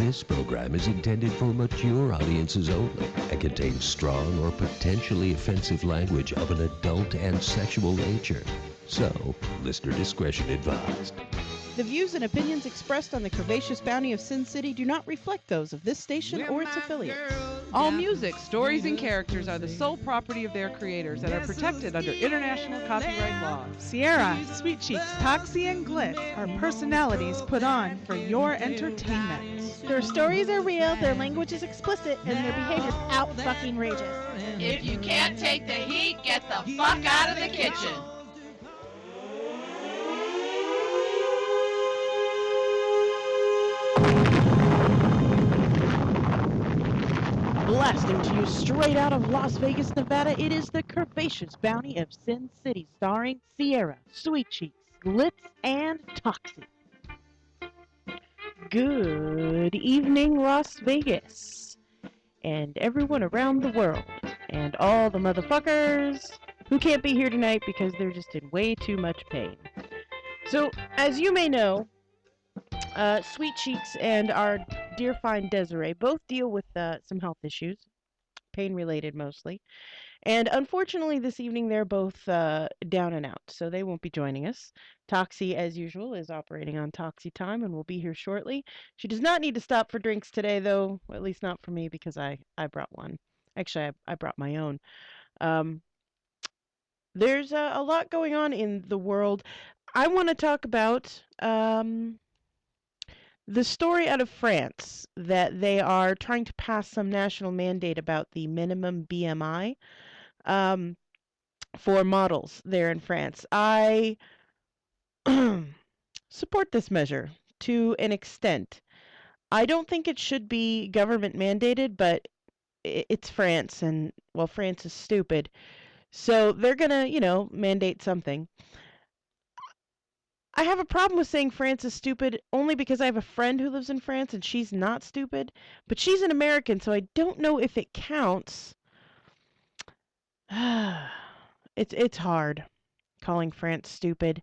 This program is intended for mature audiences only and contains strong or potentially offensive language of an adult and sexual nature. So, listener discretion advised. The views and opinions expressed on the Curvaceous Bounty of Sin City do not reflect those of this station or its affiliates. All music, stories, and characters are the sole property of their creators and are protected under international copyright law. Sierra, Sweet Cheeks, Toxie, and Glyph are personalities put on for your entertainment. Their stories are real, their language is explicit, and their behavior's out-fucking-rageous. If you can't take the heat, get the fuck out of the kitchen. Blasting to you straight out of Las Vegas, Nevada, it is the Curvaceous Bounty of Sin City, starring Sierra, Sweet Cheeks, Glitz, and Toxie. Good evening, Las Vegas, and everyone around the world, and all the motherfuckers who can't be here tonight because they're just in way too much pain. So, as you may know, Sweet Cheeks and our dear fine Desiree both deal with some health issues, pain-related mostly. And unfortunately, this evening they're both down and out, so they won't be joining us. Toxie, as usual, is operating on Toxie time and will be here shortly. She does not need to stop for drinks today, though, well, at least not for me, because I brought one. Actually, I brought my own. There's a lot going on in the world. I want to talk about the story out of France that they are trying to pass some national mandate about the minimum BMI for models there in France. I support this measure to an extent. I don't think it should be government mandated, but it's France, and, well, France is stupid. So they're going to, mandate something. I have a problem with saying France is stupid only because I have a friend who lives in France and she's not stupid, but she's an American, so I don't know if it counts. It's hard calling France stupid,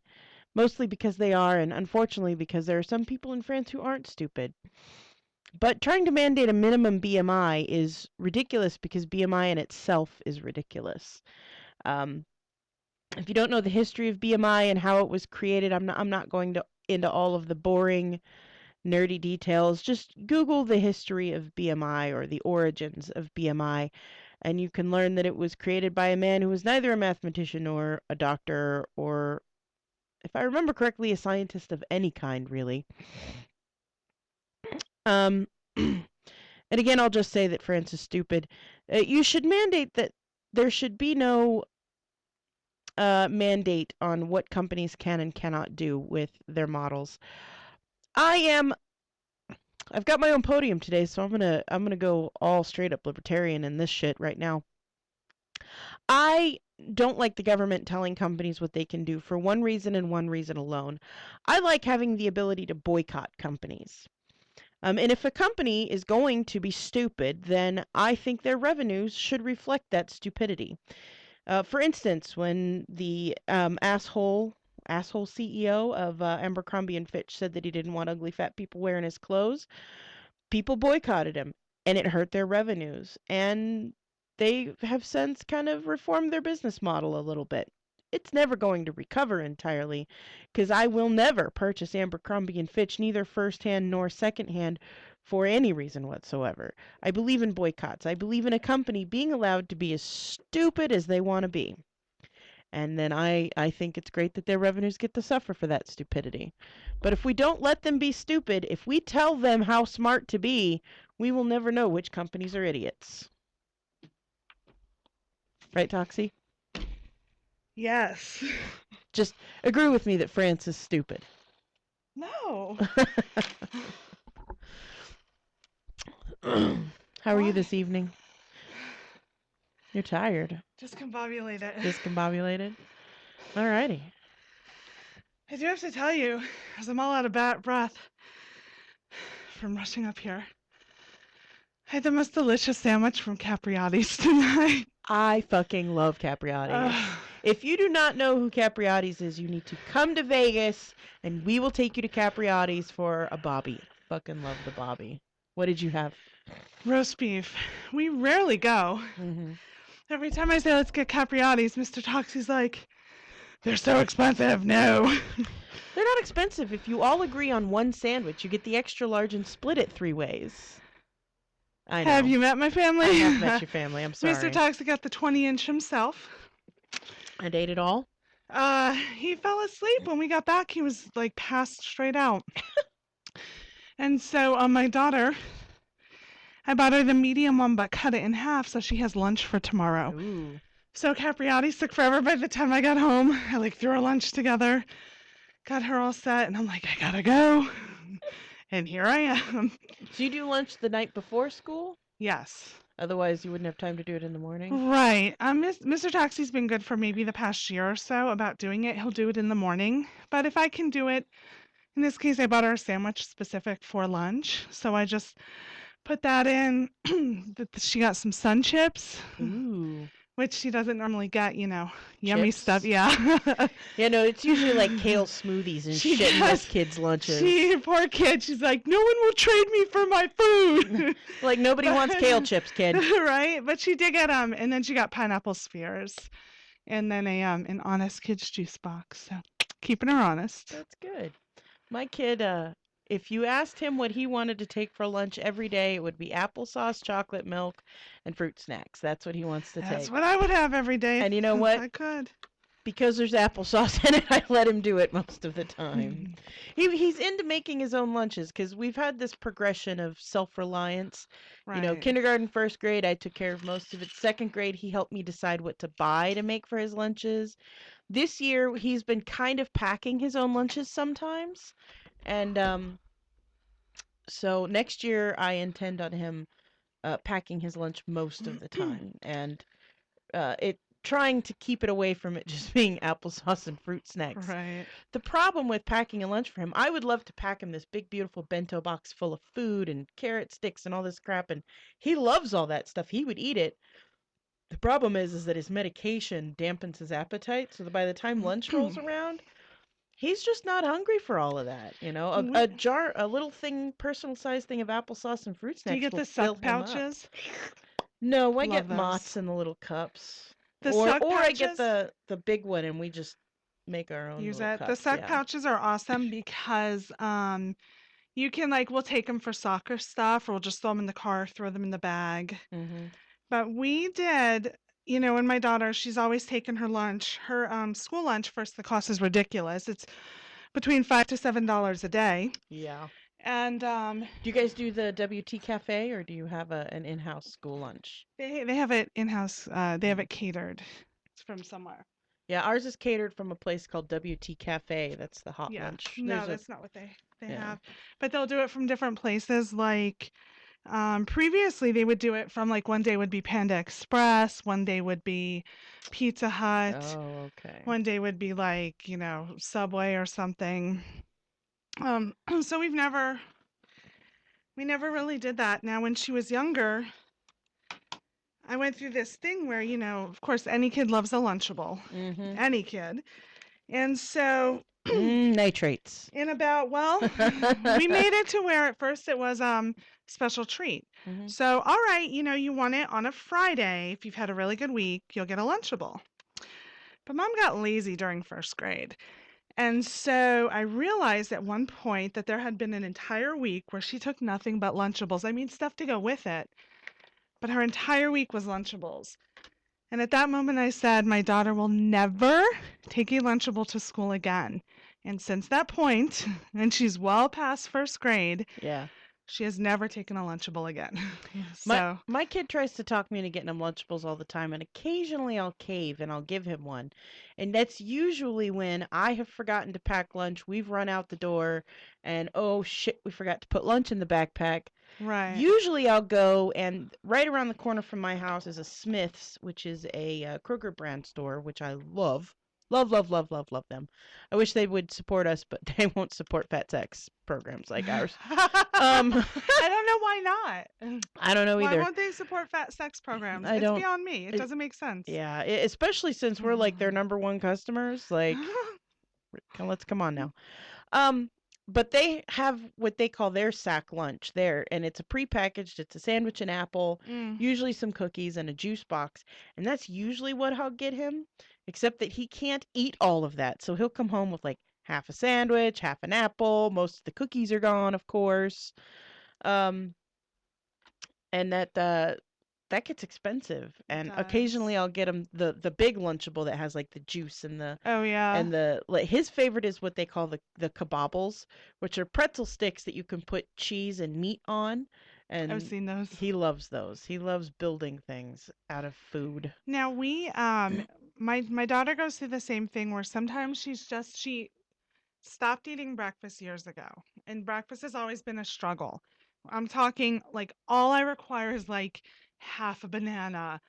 mostly because they are, and unfortunately because there are some people in France who aren't stupid. But trying to mandate a minimum BMI is ridiculous because BMI in itself is ridiculous. If you don't know the history of BMI and how it was created, I'm not going into all of the boring, nerdy details. Just Google the history of BMI or the origins of BMI, and you can learn that it was created by a man who was neither a mathematician or a doctor or, if I remember correctly, a scientist of any kind, really. And again, I'll just say that France is stupid. You should mandate that there should be no mandate on what companies can and cannot do with their models. I've got my own podium today, so I'm gonna go all straight up libertarian in this shit right now. I don't like the government telling companies what they can do for one reason and one reason alone. I like having the ability to boycott companies. And if a company is going to be stupid, then I think their revenues should reflect that stupidity. For instance, when the asshole CEO of Abercrombie & Fitch said that he didn't want ugly fat people wearing his clothes, people boycotted him, and it hurt their revenues. And they have since kind of reformed their business model a little bit. It's never going to recover entirely, because I will never purchase Abercrombie & Fitch, neither firsthand nor secondhand, for any reason whatsoever. I believe in boycotts. I believe in a company being allowed to be as stupid as they want to be. And then I think it's great that their revenues get to suffer for that stupidity. But if we don't let them be stupid, if we tell them how smart to be, we will never know which companies are idiots. Right, Toxie? Yes. Just agree with me that France is stupid. No. How are you this evening? You're tired. Discombobulated. Discombobulated? Alrighty. I do have to tell you, as I'm all out of breath from rushing up here, I had the most delicious sandwich from Capriati's tonight. I fucking love Capriati's. If you do not know who Capriati's is, you need to come to Vegas and we will take you to Capriati's for a Bobby. Fucking love the Bobby. What did you have? Roast beef. We rarely go. Mm-hmm. Every time I say let's get capriati's, Mr. Toxie's like, they're so expensive. No. They're not expensive. If you all agree on one sandwich, you get the extra large and split it 3 ways. I know. Have you met my family? I have met your family. I'm sorry. Mr. Toxic got the 20-inch himself. And ate it all? He fell asleep when we got back. He was like passed straight out. And so my daughter, I bought her the medium one, but cut it in half so she has lunch for tomorrow. Ooh. So Capriati's took forever. By the time I got home, I like threw our lunch together, got her all set, and I'm like, I gotta go. And here I am. So you do lunch the night before school? Yes. Otherwise, you wouldn't have time to do it in the morning? Right. Mr. Taxi's been good for maybe the past year or so about doing it. He'll do it in the morning. But if I can do it, in this case, I bought her a sandwich specific for lunch. So I just put that in. She got some sun chips, Ooh. which she doesn't normally get, yummy Chips? stuff. Yeah. Yeah, no, it's usually like kale smoothies and She shit in does. most kids' lunches. Poor kid, she's like, no one will trade me for my food. Like, nobody wants kale chips, kid. Right? But she did get and then she got pineapple spheres. And then an Honest Kids juice box. So keeping her honest. That's good. My kid, if you asked him what he wanted to take for lunch every day, it would be applesauce, chocolate milk, and fruit snacks. That's what he wants to That's take. what I would have every day. And you know if what? I could. Because there's applesauce in it, I let him do it most of the time. He's into making his own lunches because we've had this progression of self-reliance. Right. You know, kindergarten, first grade, I took care of most of it. Second grade, he helped me decide what to buy to make for his lunches. This year, he's been kind of packing his own lunches sometimes. And so next year, I intend on him packing his lunch most of the time. And it trying to keep it away from it just being applesauce and fruit snacks. Right. The problem with packing a lunch for him, I would love to pack him this big, beautiful bento box full of food and carrot sticks and all this crap, and he loves all that stuff. He would eat it. The problem is that his medication dampens his appetite, so that by the time lunch rolls around, he's just not hungry for all of that. You know, a jar, a little thing, personal-sized thing of applesauce and fruit snacks. Do you get will the fill suck him up. pouches? No, I Love get those. Mott's in the little cups. The or suck I get pouches? the big one and we just make our own Use little it. The cups. suck Yeah. pouches are awesome because you can we'll take them for soccer stuff, or we'll just throw them in the car, throw them in the bag. Mhm. But we did, and my daughter, she's always taken her lunch. Her school lunch, first, the cost is ridiculous. It's between $5 to $7 a day. Yeah. And Do you guys do the WT Cafe or do you have an in-house school lunch? they have it in-house. They have it catered. It's from somewhere. Yeah, ours is catered from a place called WT Cafe. That's the hot Yeah. lunch. No, There's that's not what they Yeah. have. But they'll do it from different places. Like previously, they would do it from one day would be Panda Express, one day would be Pizza Hut, Oh, okay. one day would be Subway or something. So we never really did that. Now, when she was younger, I went through this thing where, of course, any kid loves a Lunchable. Mhm. Any kid. And so Nitrates. we made it to where at first it was special treat. Mhm. So, all right, you want it on a Friday. If you've had a really good week, you'll get a Lunchable. But Mom got lazy during first grade. And so I realized at one point that there had been an entire week where she took nothing but Lunchables. I mean, stuff to go with it. But her entire week was Lunchables. And at that moment, I said, my daughter will never take a Lunchable to school again. And since that point, and she's well past first grade, Yeah. she has never taken a Lunchable again. My kid tries to talk me into getting him Lunchables all the time, and occasionally I'll cave and I'll give him one. And that's usually when I have forgotten to pack lunch, we've run out the door, and oh shit, we forgot to put lunch in the backpack. Right. Usually I'll go, and right around the corner from my house is a Smith's, which is a Kroger brand store, which I love. Love, love, love, love, love them. I wish they would support us, but they won't support fat sex programs like ours. I don't know why not. I don't know either. Why won't they support fat sex programs? I It's don't- beyond me. It doesn't make sense. Yeah, especially since we're like their number one customers. Like, let's come on now. but they have what they call their sack lunch there, and it's a prepackaged. It's a sandwich and apple, Mm. usually some cookies and a juice box, and that's usually what I'll get him. Except that he can't eat all of that, so he'll come home with like half a sandwich, half an apple. Most of the cookies are gone, of course. Um, and that gets expensive. It And does. occasionally I'll get him the big Lunchable that has like the juice Oh yeah. and the like. His favorite is what they call the kebabbles, which are pretzel sticks that you can put cheese and meat on, I've and seen those. he loves those. He loves building things out of food. Now we my daughter goes through the same thing where sometimes she stopped eating breakfast years ago, and breakfast has always been a struggle. I'm talking like all I require is like half a banana,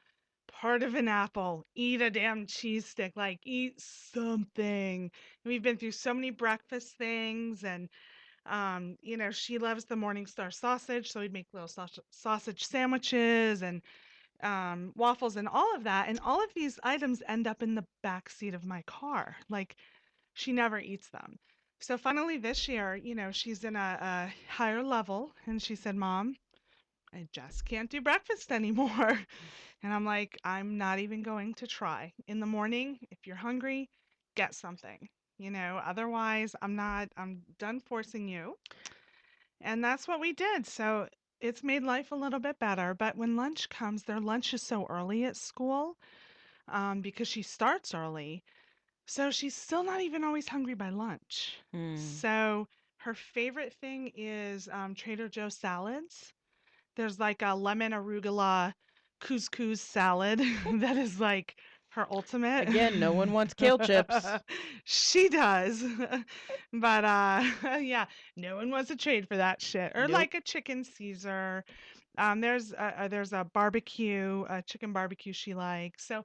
part of an apple, eat a damn cheese stick, like eat something. And we've been through so many breakfast things, and she loves the Morningstar sausage, so we'd make little sausage sandwiches and waffles and all of that. And all of these items end up in the back seat of my car. Like she never eats them. So finally this year, she's in a higher level, and she said, "Mom, I just can't do breakfast anymore." And I'm like, "I'm not even going to try. In the morning, if you're hungry, get something. Otherwise, I'm done forcing you." And that's what we did. So it's made life a little bit better. But when lunch comes, their lunch is so early at school, because she starts early. So she's still not even always hungry by lunch. Hmm. So her favorite thing is Trader Joe's salads. There's like a lemon arugula couscous salad that is like her ultimate. Again, no one wants kale chips. She does. But yeah, no one wants to trade for that shit. Or Nope. like a chicken Caesar. There's a chicken barbecue she likes. So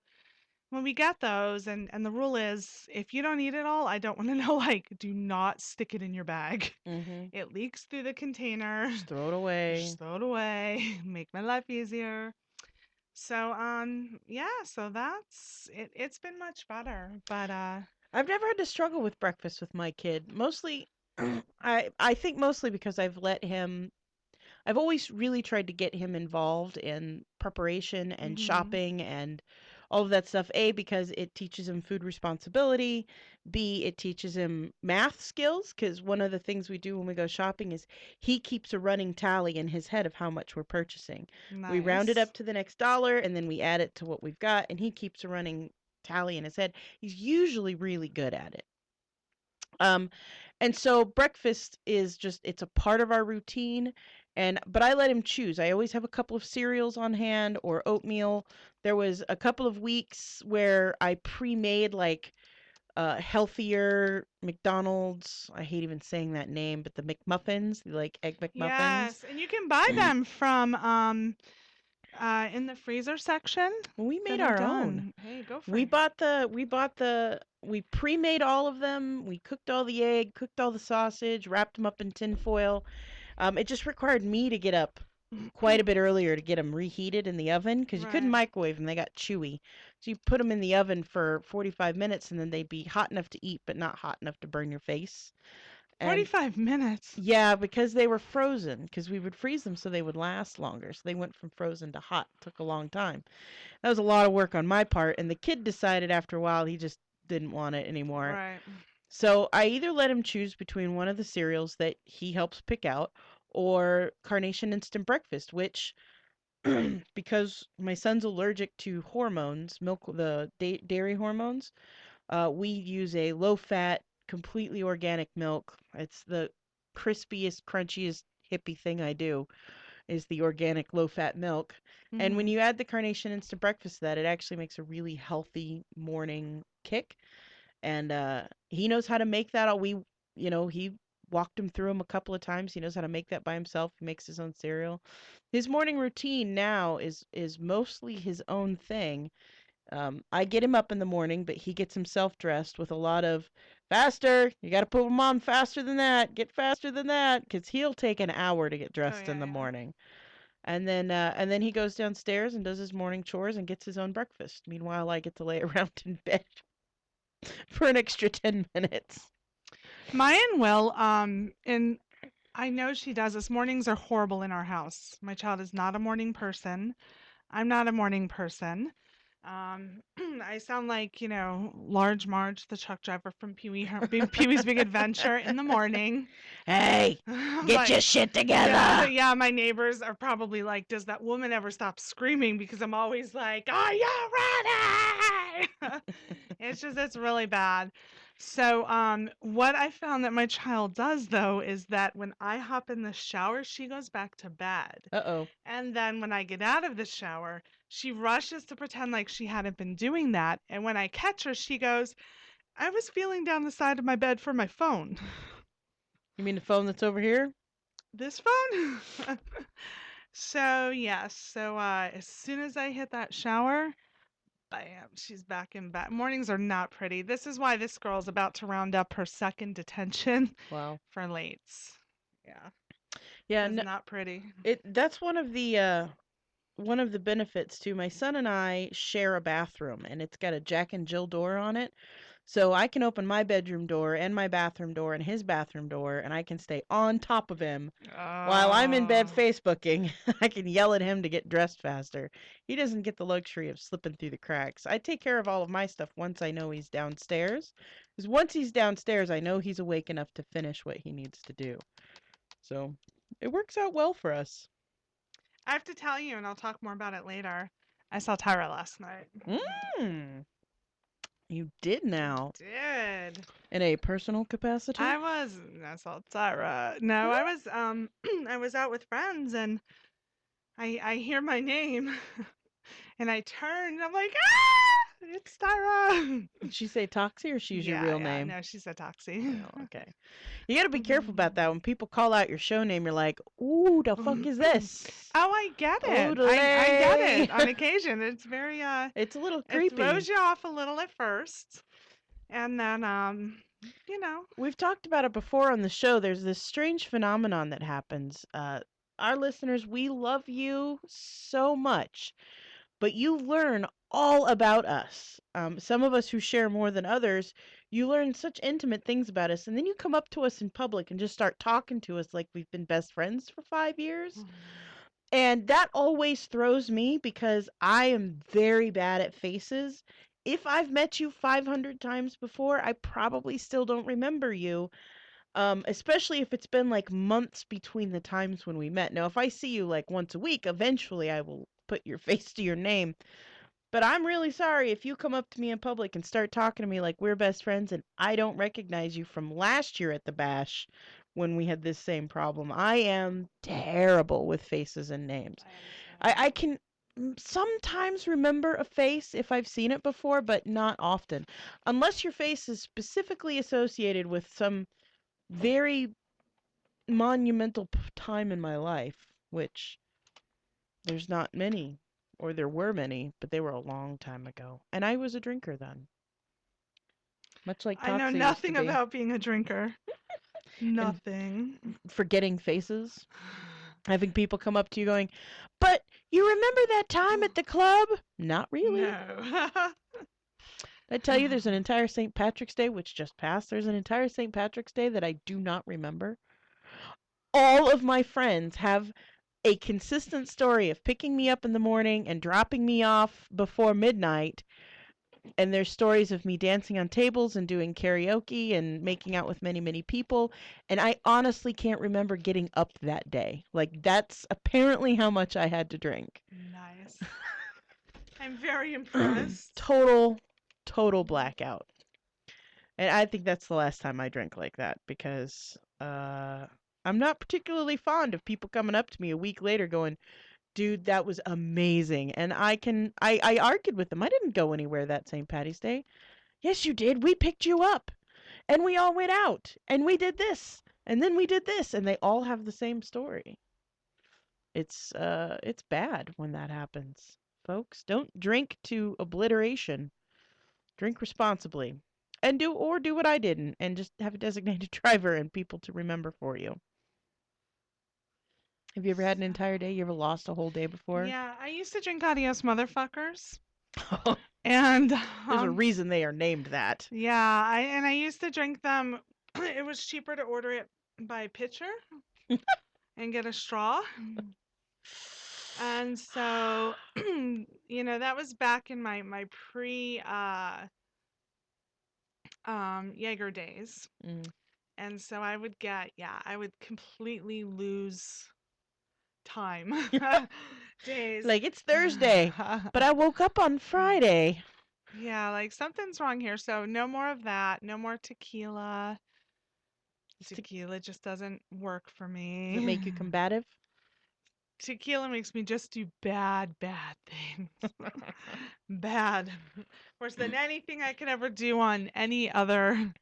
when we get those, and the rule is if you don't eat it all, I don't want to know, like, do not stick it in your bag. Mhm. It leaks through the container. Just throw it away. Just throw it away. Make my life easier. So yeah, so that's it. It's been much better. But I've never had to struggle with breakfast with my kid. Mostly I think mostly because I've always really tried to get him involved in preparation and mhm. shopping and all of that stuff. A, because it teaches him food responsibility. B, it teaches him math skills. Because one of the things we do when we go shopping is he keeps a running tally in his head of how much we're purchasing. We round it Nice. up to the next dollar and then we add it to what we've got, and he keeps a running tally in his head. He's usually really good at it. Um, and so breakfast is just it's a part of our routine, and but I let him choose. I always have a couple of cereals on hand or oatmeal. There was a couple of weeks where I pre-made like healthier McDonald's. I hate even saying that name, but the McMuffins, like egg McMuffins. Yes, and you can buy them from in the freezer section Well, we that made are our own. done. Hey, go for We it. bought the we pre-made all of them. We cooked all the egg, cooked all the sausage, wrapped them up in tin foil. It just required me to get up quite a bit earlier to get them reheated in the oven because you couldn't Right. microwave them. They got chewy. So you put them in the oven for 45 minutes and then they'd be hot enough to eat, but not hot enough to burn your face. And 45 minutes. yeah, because they were frozen, because we would freeze them so they would last longer. So they went from frozen to hot. Took a long time. That was a lot of work on my part. And the kid decided after a while he just didn't want it anymore. Right. So I either let him choose between one of the cereals that he helps pick out or Carnation Instant Breakfast, which, because my son's allergic to hormones, dairy hormones, we use a low fat, completely organic milk. It's the crispiest, crunchiest, hippie thing I do is the organic low fat milk. And when Mhm. you add the Carnation Instant Breakfast to that, it actually makes a really healthy morning kick, and he knows how to make that. He walked him through him a couple of times. He knows how to make that by himself. He makes his own cereal. His morning routine now is mostly his own thing. I get him up in the morning, but he gets himself dressed with a lot of faster. You got to put him on faster than that. Get faster than that, because he'll take an hour to get Oh dressed in yeah, the yeah. morning. And then he goes downstairs and does his morning chores and gets his own breakfast. Meanwhile, I get to lay around in bed for an extra 10 minutes. Mine will. And I know she does this. Mornings are horrible in our house. My child is not a morning person. I'm not a morning person. I sound like, Large Marge, the truck driver from Pee-wee's Big Adventure in the morning. Hey, get your shit together. Yeah, my neighbors are probably like, does that woman ever stop screaming? Because I'm always like, are you ready? It's really bad. So, what I found that my child does though is that when I hop in the shower, she goes back to bed. Uh-oh. And then when I get out of the shower, she rushes to pretend like she hadn't been doing that. And when I catch her, she goes, I was feeling down the side of my bed for my phone. You mean the phone that's over here? This phone? So, yes. So, as soon as I hit that shower, bam, she's back in bed. Mornings are not pretty. This is why this girl's about to round up her second detention Wow. for lates. Yeah. Yeah, It's not pretty. that's one of the benefits too. My son and I share a bathroom, and it's got a Jack and Jill door on it. So I can open my bedroom door and my bathroom door and his bathroom door, and I can stay on top of him while I'm in bed Oh. Facebooking. I can yell at him to get dressed faster. He doesn't get the luxury of slipping through the cracks. I take care of all of my stuff once I know he's downstairs. Because once he's downstairs, I know he's awake enough to finish what he needs to do. So it works out well for us. I have to tell you, and I'll talk more about it later. I saw Tyra last night. Mm. You did now. Did. In a personal capacity? I saw Tyra. No, I was I was out with friends and I hear my name and I turn and I'm like, ah, it's Tyra. Did she say Toxie or she use your real name? No, she said Toxie. Oh, okay. You gotta be careful about that. When people call out your show name, you're like, ooh, the fuck is this? Oh, I get it. Oodalay. I get it on occasion. It's very It's a little it creepy. throws you off a little at first. And then We've talked about it before on the show. There's this strange phenomenon that happens. Our listeners, we love you so much, but you learn all about us. Some of us who share more than others, you learn such intimate things about us, and then you come up to us in public and just start talking to us like we've been best friends for 5 years. And that always throws me because I am very bad at faces. If I've met you 500 times before, I probably still don't remember you, especially if it's been like months between the times when we met. Now, if I see you like once a week, eventually I will put your face to your name. But I'm really sorry if you come up to me in public and start talking to me like we're best friends and I don't recognize you from last year at the bash when we had this same problem. I am terrible with faces and names. I can sometimes remember a face if I've seen it before, but not often. Unless your face is specifically associated with some very monumental time in my life, which there's not many, or there were many, but they were a long time ago. And I was a drinker then. Much like I know Toxie nothing used to be. about being a drinker. Nothing. Forgetting faces. Having people come up to you going, but you remember that time at the club? Not really. No. I tell you, there's an entire St. Patrick's Day, which just passed. There's an entire St. Patrick's Day that I do not remember. All of my friends have a consistent story of picking me up in the morning and dropping me off before midnight. And there's stories of me dancing on tables and doing karaoke and making out with many, many people. And I honestly can't remember getting up that day. Like, that's apparently how much I had to drink. Nice. I'm very impressed. Total blackout. And I think that's the last time I drank like that because I'm not particularly fond of people coming up to me a week later going, dude, that was amazing. And I argued with them. I didn't go anywhere that St. Patty's Day. Yes, you did. We picked you up and we all went out and we did this and then we did this, and they all have the same story. It's bad when that happens. Folks, don't drink to obliteration. Drink responsibly. And do what I did and just have a designated driver and people to remember for you. Have you ever had an entire day? You ever lost a whole day before? Yeah, I used to drink Adios Motherfuckers. And There's a reason they are named that. yeah, I used to drink them it was cheaper to order it by pitcher and get a straw. And so, that was back in my pre Jaeger days. Mm. And so I would completely lose time days. Like, it's Thursday, but I woke up on Friday. Yeah, like something's wrong here. So no more of that. No more tequila. Tequila just doesn't work for me. Does it make you combative? Tequila makes me just do bad things. Bad. Worse than anything I could ever do on any other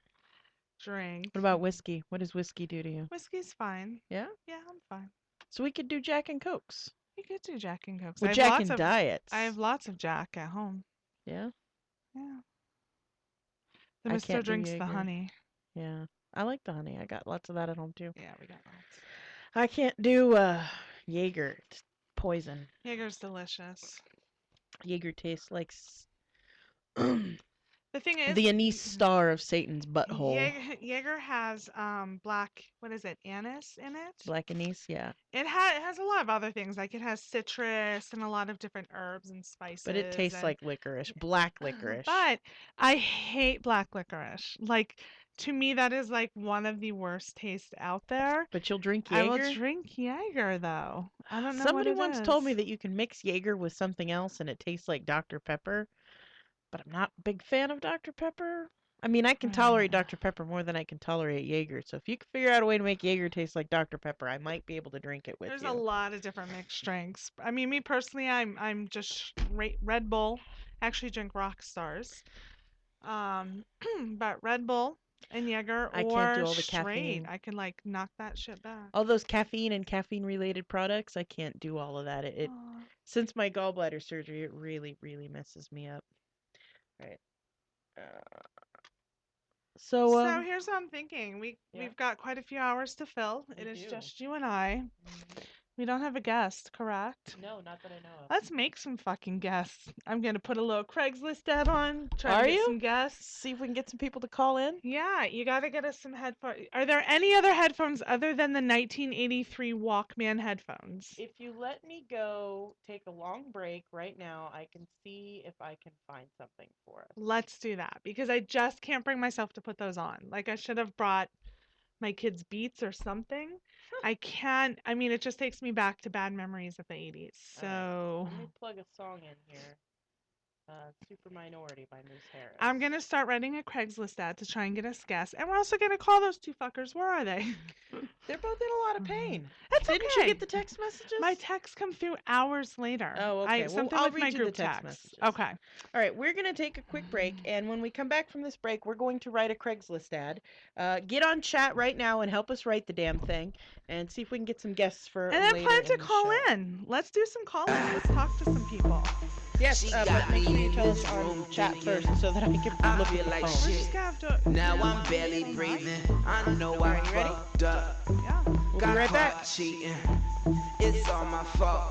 drink. What about whiskey? What does whiskey do to you? Whiskey's fine. Yeah? Yeah, I'm fine. So we could do Jack and Cokes. You could do Jack and Cokes. With Jack and Diets. I have lots of Jack at home. Yeah? Yeah. The I Mister can't do drinks the Jaeger. honey. Yeah. I like the honey. I got lots of that at home too. Yeah, we got lots. I can't do Jaeger. It's poison. Jaeger's delicious. Jaeger tastes like The thing is, the anise star of Satan's butthole. Jaeger has black, what is it, anise in it? Black anise, yeah. It has a lot of other things, like it has citrus and a lot of different herbs and spices. But it tastes like licorice, black licorice. But I hate black licorice. Like, to me, that is like one of the worst tastes out there. But you'll drink I Jaeger? will drink Jaeger, though. I don't know Somebody what it once told me is. that you can mix Jaeger with something else and it tastes like Dr. Pepper. But I'm not a big fan of Dr. Pepper. I mean, I can tolerate Dr. Pepper more than I can tolerate Jaeger. So if you can figure out a way to make Jaeger taste like Dr. Pepper, I might be able to drink it with There's you. a lot of different mixed drinks. I mean, me personally, I'm just Red Bull. I actually drink Rock Stars. But Red Bull and Jaeger I or can't do all the straight. caffeine. I can like knock that shit back. All those caffeine and caffeine-related products, I can't do all of that. Aw. Since my gallbladder surgery, it really, really messes me up. Right. So here's what I'm thinking. Yeah. We've got quite a few hours to fill. We It is do. just you and I. We don't have a guest, correct? No, not that I know of. Let's make some fucking guests. I'm gonna put a little Craigslist ad on. Try Are to get you? some guests. See if we can get some people to call in. Yeah, you gotta get us some headphones. Are there any other headphones other than the 1983 Walkman headphones? If you let me go take a long break right now, I can see if I can find something for us. Let's do that because I just can't bring myself to put those on. Like I should have brought my kids Beats or something. I can't. I mean, it just takes me back to bad memories of the 80s. So Let me plug a song in here. Super Minority by Moose Harris. I'm going to start writing a Craigslist ad to try and get us guests. And we're also going to call those two fuckers. Where are they? They're both in a lot of pain. That's Didn't okay. you get the text messages? My texts come through hours later. Oh, okay. Something I'll with my read you the group text text. messages. Okay. All right, we're going to take a quick break, and when we come back from this break, we're going to write a Craigslist ad. Get on chat right now and help us write the damn thing, and see if we can get some guests for And then later plan to the call show. in. Let's do some calling. Let's talk to some people. Yes, but make sure you tell us on chat first so that I can look at the phone. We're just going to have to. Now I'm barely breathing. I know I you ready? fucked up. Yeah. We'll be Got right back. caught cheating. It's all my fault.